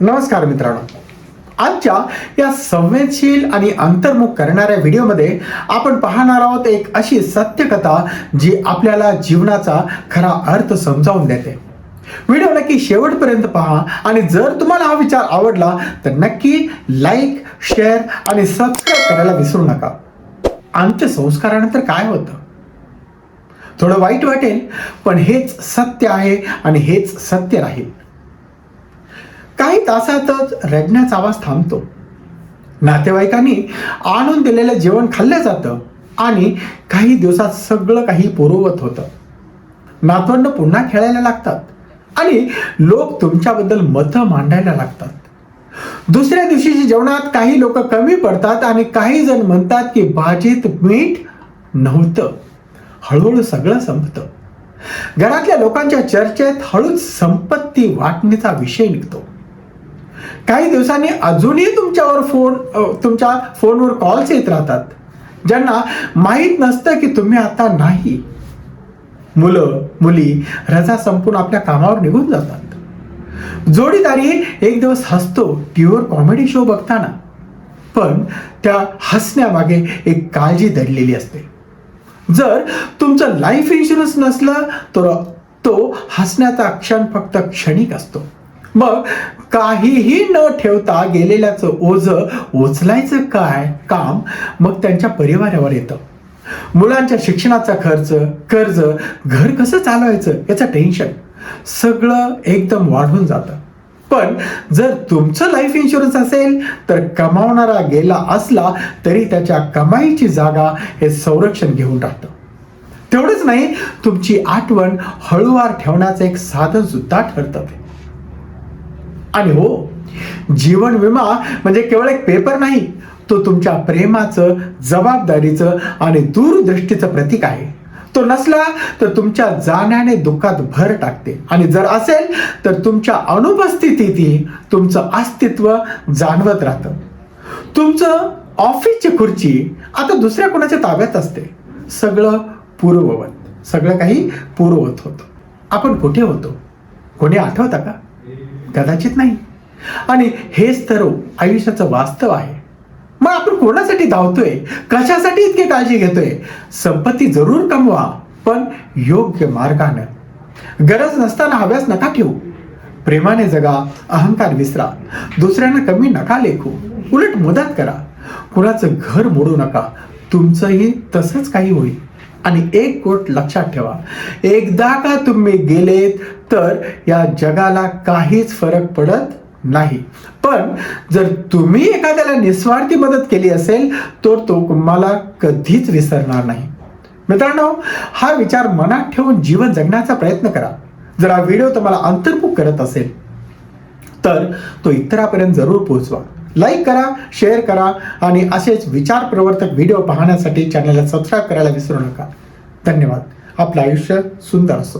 नमस्कार मित्रांनो, आजच्या या संवेदनशील आणि अंतर्मुख करणाऱ्या व्हिडिओमध्ये आपण पाहणार आहोत एक अशी सत्यकथा जी आपल्याला जीवनाचा खरा अर्थ समजावून देते. व्हिडिओ नक्की शेवटपर्यंत पहा आणि जर तुम्हाला हा विचार आवडला तर नक्की लाईक, शेअर आणि सबस्क्राईब करायला विसरू नका. आमच्या संस्कारानंतर काय होतं? थोडं वाईट वाटेल, पण हेच सत्य आहे आणि हेच सत्य राहील. काही तासातच रडण्याचा आवाज थांबतो. नातेवाईकांनी आणून दिलेलं जेवण खाल्लं जातं आणि काही दिवसात सगळं काही पूर्ववत होतं. नातवंड पुन्हा खेळायला लागतात आणि लोक तुमच्याबद्दल मतं मांडायला लागतात. दुसऱ्या दिवशीच्या जेवणात काही लोक कमी पडतात आणि काही जण म्हणतात की भाजीत मीठ नव्हतं. हळूहळू सगळं संपतं. घरातल्या लोकांच्या चर्चेत हळूच संपत्ती वाटणीचा विषय निघतो. काही दिवसांनी अजूनही तुमच्या फोनवर कॉल्स येत राहतात, ज्यांना माहीत नसतं की तुम्ही आता नाही. मुलं मुली रजा संपून आपल्या कामावर निघून जातात. जोडीदारी एक दिवस हसतो टीव्हीवर कॉमेडी शो बघताना, पण त्या हसण्यामागे एक काळजी दडलेली असते. जर तुमचं लाईफ इन्शुरन्स नसलं तर तो हसण्याचा क्षण फक्त क्षणिक असतो. मग काहीही न ठेवता गेलेल्याचं ओझं उचलायचं काय काम मग त्यांच्या परिवारावर येतं. मुलांच्या शिक्षणाचा खर्च, कर्ज, घर कसं चालवायचं याचं टेन्शन सगळं एकदम वाढून जातं. पण जर तुमचं लाईफ इन्शुरन्स असेल तर कमावणारा गेला असला तरी त्याच्या कमाईची जागा हे संरक्षण घेऊन टाकतं. तेवढंच नाही, तुमची आठवण हळूवार ठेवण्याचं एक साधन सुद्धा ठरतं. आणि हो, जीवन विमा म्हणजे केवळ एक पेपर नाही, तो तुमच्या प्रेमाचं, जबाबदारीचं आणि दूरदृष्टीचं प्रतीक आहे. तो नसला तर तुमच्या जाण्याने दुःखात भर टाकते आणि जर असेल तर तुमच्या अनुपस्थितीतही तुमचं अस्तित्व जाणवत राहतं. तुमचं ऑफिसची खुर्ची आता दुसऱ्या कोणाच्या ताब्यात असते. सगळं काही पूर्ववत होतं. आपण कुठे होतो? कोणी आठवतं का? कदाचित नाही. आणि हेच तर आयुष्याचं वास्तव आहे. मग आपण कोणासाठी धावतोय? कशासाठी इतकी काळजी घेतोय? संपत्ती जरूर कमवा, पण योग्य मार्गानं. गरज नसताना हव्यास नका ठेवू. प्रेमाने जगा, अहंकार विसरा. दुसऱ्यांना कमी नका लेखू, उलट मदत करा. कुणाचं घर मोडू नका, तुमचंही तसंच काही होईल. आणि एक गोष्ट लक्षात ठेवा, एकदा का तुम्ही गेलेत तर या जगाला काहीच फरक पडत नाही. पण जर तुम्ही एखाद्याला निस्वार्थी मदत केली असेल तर तो तुम्हाला कधीच विसरणार नाही. मित्रांनो, हा विचार मनात ठेवून जीवन जगण्याचा प्रयत्न करा. जर हा व्हिडिओ तुम्हाला अंतर्मुख करत असेल तर तो इतरांपर्यंत जरूर पोहोचवा. लाईक करा, शेअर करा आणि असेच विचार प्रवर्तक व्हिडिओ पाहण्यासाठी चॅनलला सबस्क्राईब करायला विसरू नका. धन्यवाद. आपलं आयुष्य सुंदर असो.